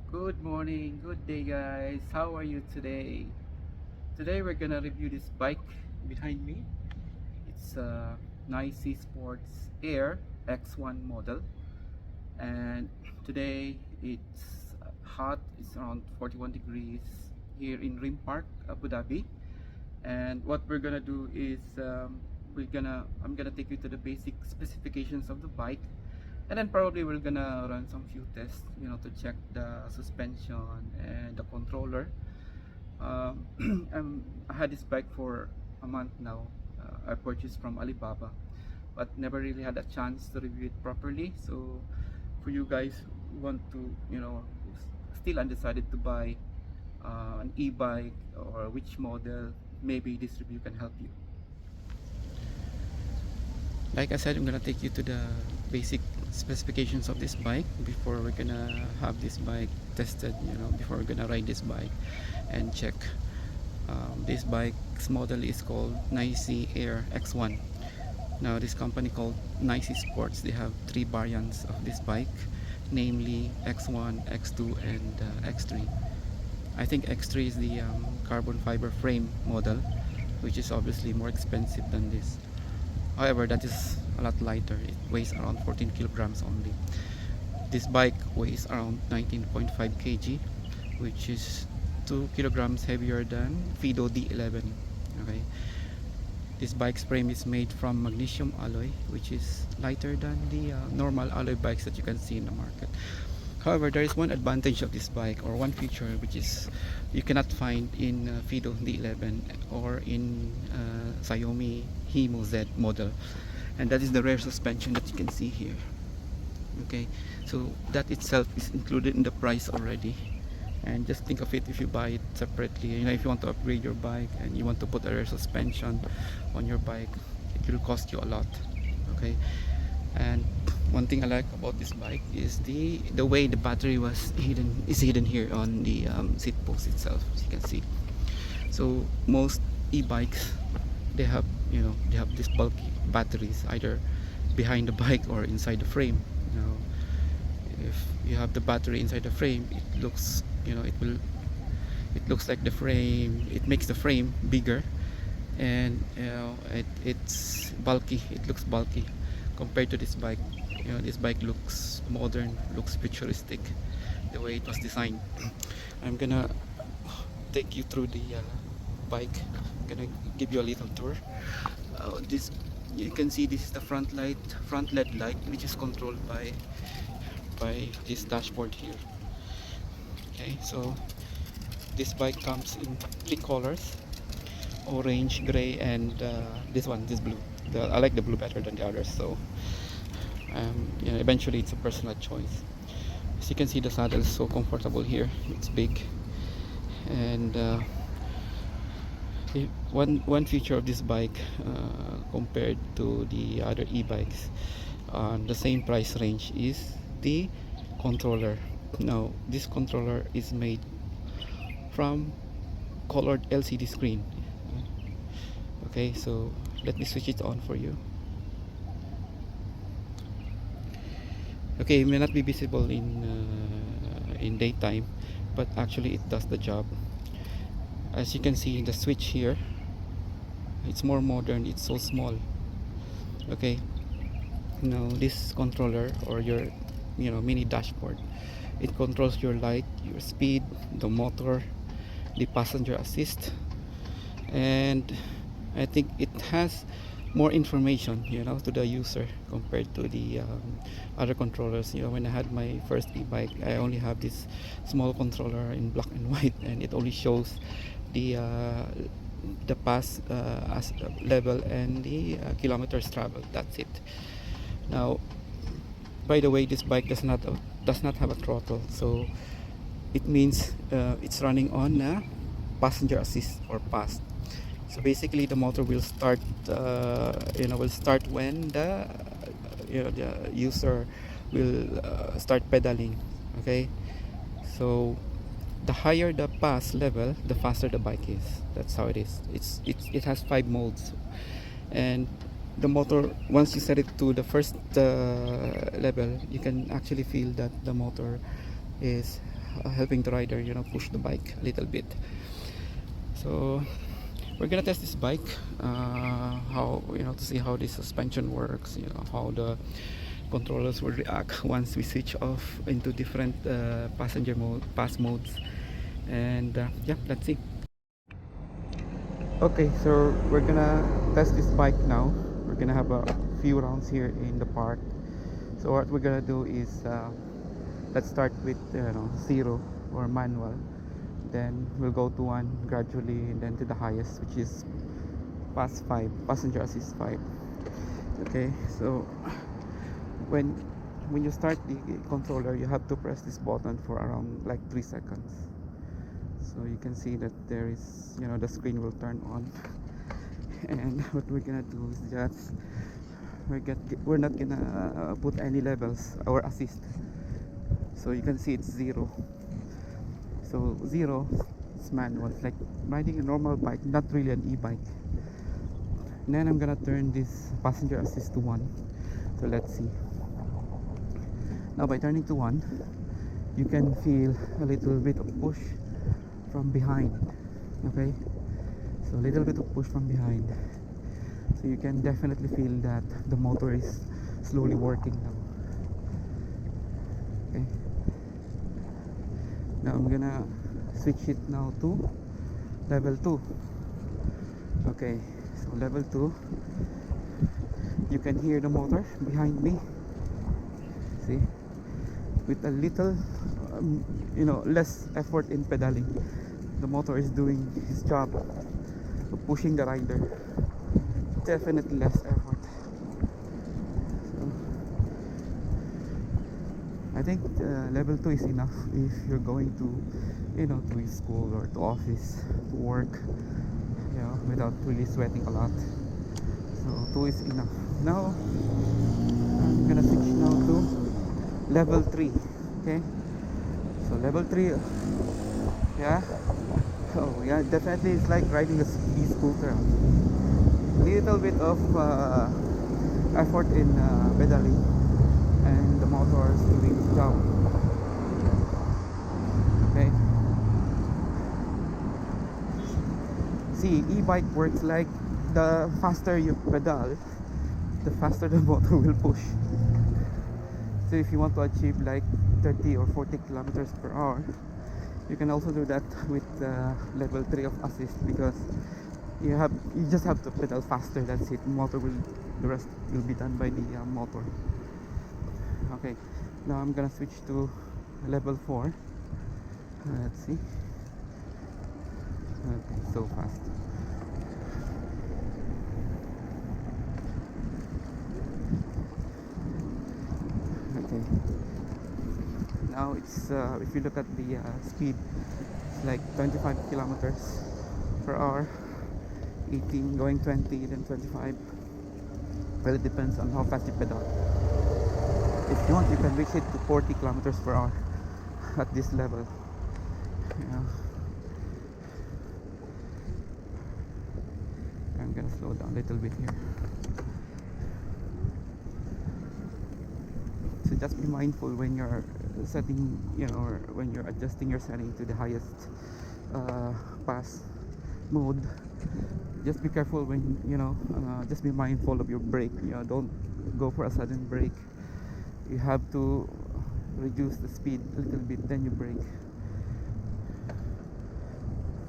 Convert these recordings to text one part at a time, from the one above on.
Good morning, good day guys. How are you today? Today we're gonna review this bike behind me. It's a NAICI Sports Air X1 model, and today it's hot. It's around 41 degrees here in Rim Park, Abu Dhabi. And what we're gonna do is I'm gonna take you to the basic specifications of the bike, and then probably we're gonna run some few tests, to check the suspension and the controller. I had this bike for a month now. I purchased from Alibaba, but never really had a chance to review it properly. So for you guys who want to, still undecided to buy an e-bike or which model, maybe this review can help you. Like I said, I'm gonna take you to the basic specifications of this bike before we're gonna have this bike tested, before we're gonna ride this bike and check. This bike's model is called NAICI Air X1. Now this company called NAICI Sports, they have three variants of this bike, namely X1, X2 and X3. I think X3 is the carbon fiber frame model, which is obviously more expensive than this. However, that is a lot lighter. It weighs around 14 kilograms only. This bike weighs around 19.5 kg, which is 2 kilograms heavier than Fido D11. Okay, this bike's frame is made from magnesium alloy, which is lighter than the normal alloy bikes that you can see in the market. However, there is one advantage of this bike, or one feature, which is you cannot find in Fido D11 or in Xiaomi Himo Z model, and that is the rear suspension that you can see here. Okay, so that itself is included in the price already. And just think of it, if you buy it separately, if you want to upgrade your bike and you want to put a rear suspension on your bike, it will cost you a lot. Okay, and one thing I like about this bike is the way the battery is hidden here on the seat post itself, as you can see. So most e-bikes, they have these bulky batteries either behind the bike or inside the frame. If you have the battery inside the frame, it looks, it looks like the frame, it makes the frame bigger, and it's bulky, it looks bulky compared to this bike. This bike looks modern, looks futuristic, the way it was designed. I'm gonna take you through the bike. I'm gonna give you a little tour. This, you can see, this is the front LED light, which is controlled by this dashboard here. Okay, so this bike comes in three colors: orange, gray, and this blue. I like the blue better than the others, so eventually it's a personal choice. As you can see, the saddle is so comfortable here. It's big, and one feature of this bike, compared to the other e-bikes on the same price range, is the controller. Now this controller is made from colored LCD screen. Okay, so let me switch it on for you. Okay, it may not be visible in daytime, but actually it does the job. As you can see, the switch here, it's more modern, it's so small. Okay, now this controller, or your mini dashboard, it controls your light, your speed, the motor, the passenger assist, and I think it has more information, to the user compared to the other controllers. When I had my first e-bike, I only have this small controller in black and white, and it only shows the pass as level and the kilometers traveled. That's it. Now, by the way, this bike does not have a throttle, so it means it's running on passenger assist, or pass. So basically, the motor will start, when the user will start pedaling. Okay, so the higher the pass level, the faster the bike is. That's how it is. It has 5 modes, and the motor, once you set it to the first level, you can actually feel that the motor is helping the rider, you know, push the bike a little bit. So we're gonna test this bike, how, you know, to see how the suspension works, you know, how the controllers will react once we switch off into different passenger mode, pass modes, and yeah, let's see. Okay, so we're gonna test this bike now. We're gonna have a few rounds here in the park. So what we're gonna do is let's start with, you know, zero or manual, then we'll go to one gradually, and then to the highest, which is pass 5, passenger assist 5. Okay, so when you start the controller, you have to press this button for around like 3 seconds. So you can see that there is, you know, the screen will turn on. And what we're gonna do is just we're not gonna put any levels or assist. So you can see it's 0. So 0 is manual. It's like riding a normal bike, not really an e-bike. And then I'm gonna turn this passenger assist to 1. So let's see. Now by turning to 1, you can feel a little bit of push from behind. Okay, so a little bit of push from behind. So you can definitely feel that the motor is slowly working now. Okay, now I'm gonna switch it now to level 2. Okay, so level 2, you can hear the motor behind me. See, with a little you know, less effort in pedaling, the motor is doing his job of pushing the rider. Definitely less effort. So I think level 2 is enough if you're going to, you know, to school or to office, to work, you know, without really sweating a lot. So 2 is enough. Now I'm gonna switch now to level 3. Okay, so level 3, yeah. Oh yeah, definitely it's like riding a e-scooter. Little bit of effort in pedaling, and the motor is doing its job. Okay, see, e-bike works like the faster you pedal, the faster the motor will push. So if you want to achieve like 30 or 40 kilometers per hour, you can also do that with level 3 of assist, because you just have to pedal faster. That's it. The rest will be done by the motor. Okay, now I'm gonna switch to level 4. Let's see. Okay, so fast. Okay, now it's if you look at the speed, it's like 25 kilometers per hour, 18 going 20, then 25. Well, it depends on how fast you pedal. If you want, you can reach it to 40 kilometers per hour at this level. Yeah. I'm gonna slow down a little bit here. So just be mindful when you're setting, you know, or when you're adjusting your setting to the highest pass mode. Just be careful when, you know, just be mindful of your brake. You know, don't go for a sudden brake. You have to reduce the speed a little bit, then you brake.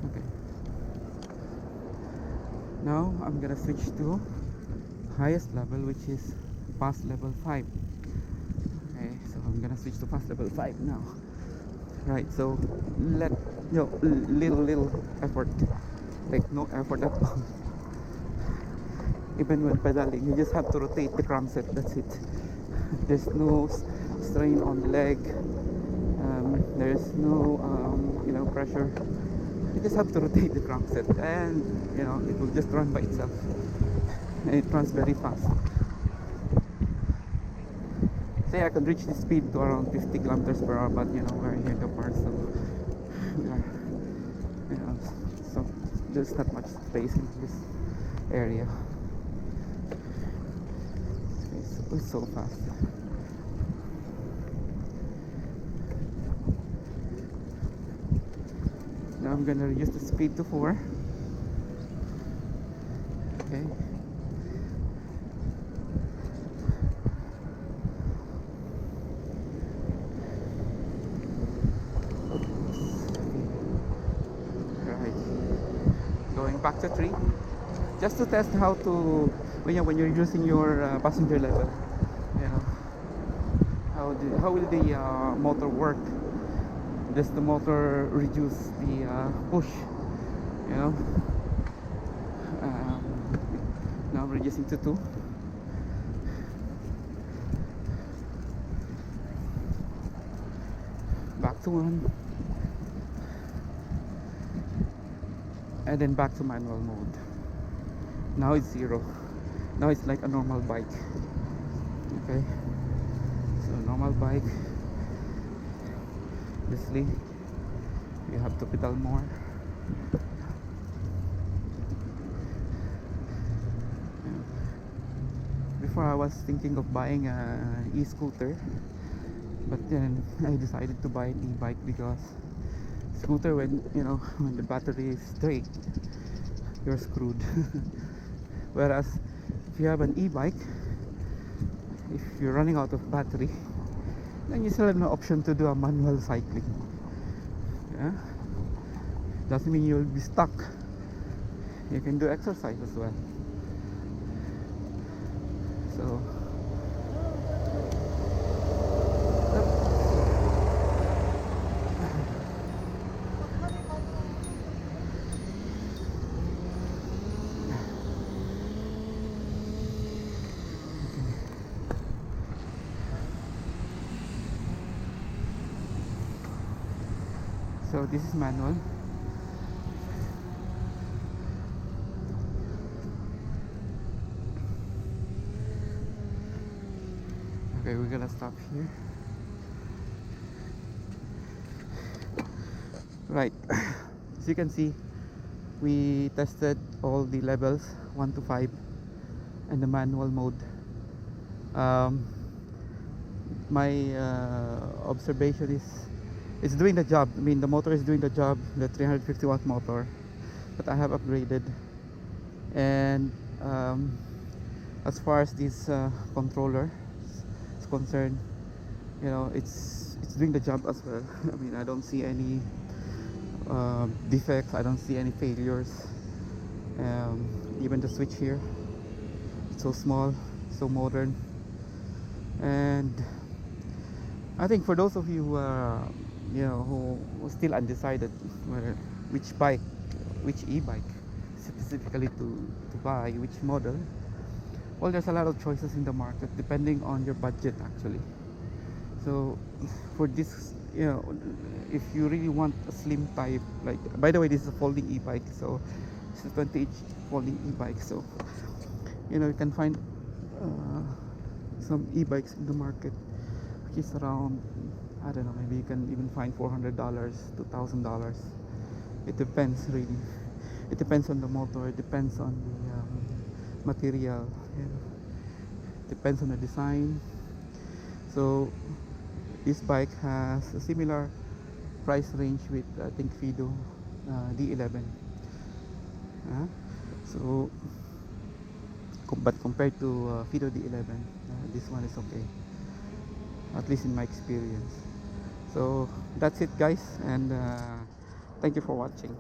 Okay, now I'm gonna switch to highest level, which is pass level 5. Okay, so I'm gonna switch to pass level 5 now. Right, so let, you know, little effort, like no effort at all. Even when pedaling, you just have to rotate the crankset. That's it. There's no strain on the leg. There's no you know, pressure. You just have to rotate the crankset, and you know, it will just run by itself. And it runs very fast. Say I can reach the speed to around 50 kilometers per hour, but you know, we're here in the park, so we are, you know, so there's not much space in this area. It's so fast. Now I'm gonna reduce the speed to 4. Okay. Right. Going back to 3. Just to test how to when you're reducing your passenger level. You know, how will the motor work? Does the motor reduce the push? You know. Um, Now I'm reducing to 2. Back to 1. And then back to manual mode. Now it's 0. Now it's like a normal bike. Okay. So normal bike. Obviously, you have to pedal more. Before I was thinking of buying an e-scooter, but then I decided to buy an e-bike because scooter, when when the battery is drained, you're screwed. Whereas if you have an e-bike, if you're running out of battery, then you still have no option to do a manual cycling. Yeah, doesn't mean you'll be stuck. You can do exercise as well. So this is manual. Okay, we're gonna stop here. Right. As you can see, we tested all the levels 1 to 5 and the manual mode. My observation is it's doing the job. I mean, the motor is doing the job, the 350 watt motor that I have upgraded. And as far as this controller is concerned, it's doing the job as well. I mean, I don't see any defects. I don't see any failures. Even the switch here, it's so small, so modern. And I think for those of you who are who are still undecided whether which e-bike specifically to buy, which model, well, there's a lot of choices in the market depending on your budget actually. So for this, if you really want a slim type, like, by the way, this is a folding e-bike, so it's a 20-inch folding e-bike. So you can find some e-bikes in the market which is around, I don't know, maybe you can even find $400 to $1,000. It depends, really. It depends on the motor, it depends on the material, depends on the design. So this bike has a similar price range with, I think, Fido D11. So but compared to Fido D11, this one is okay, at least in my experience. So that's it, guys, and thank you for watching.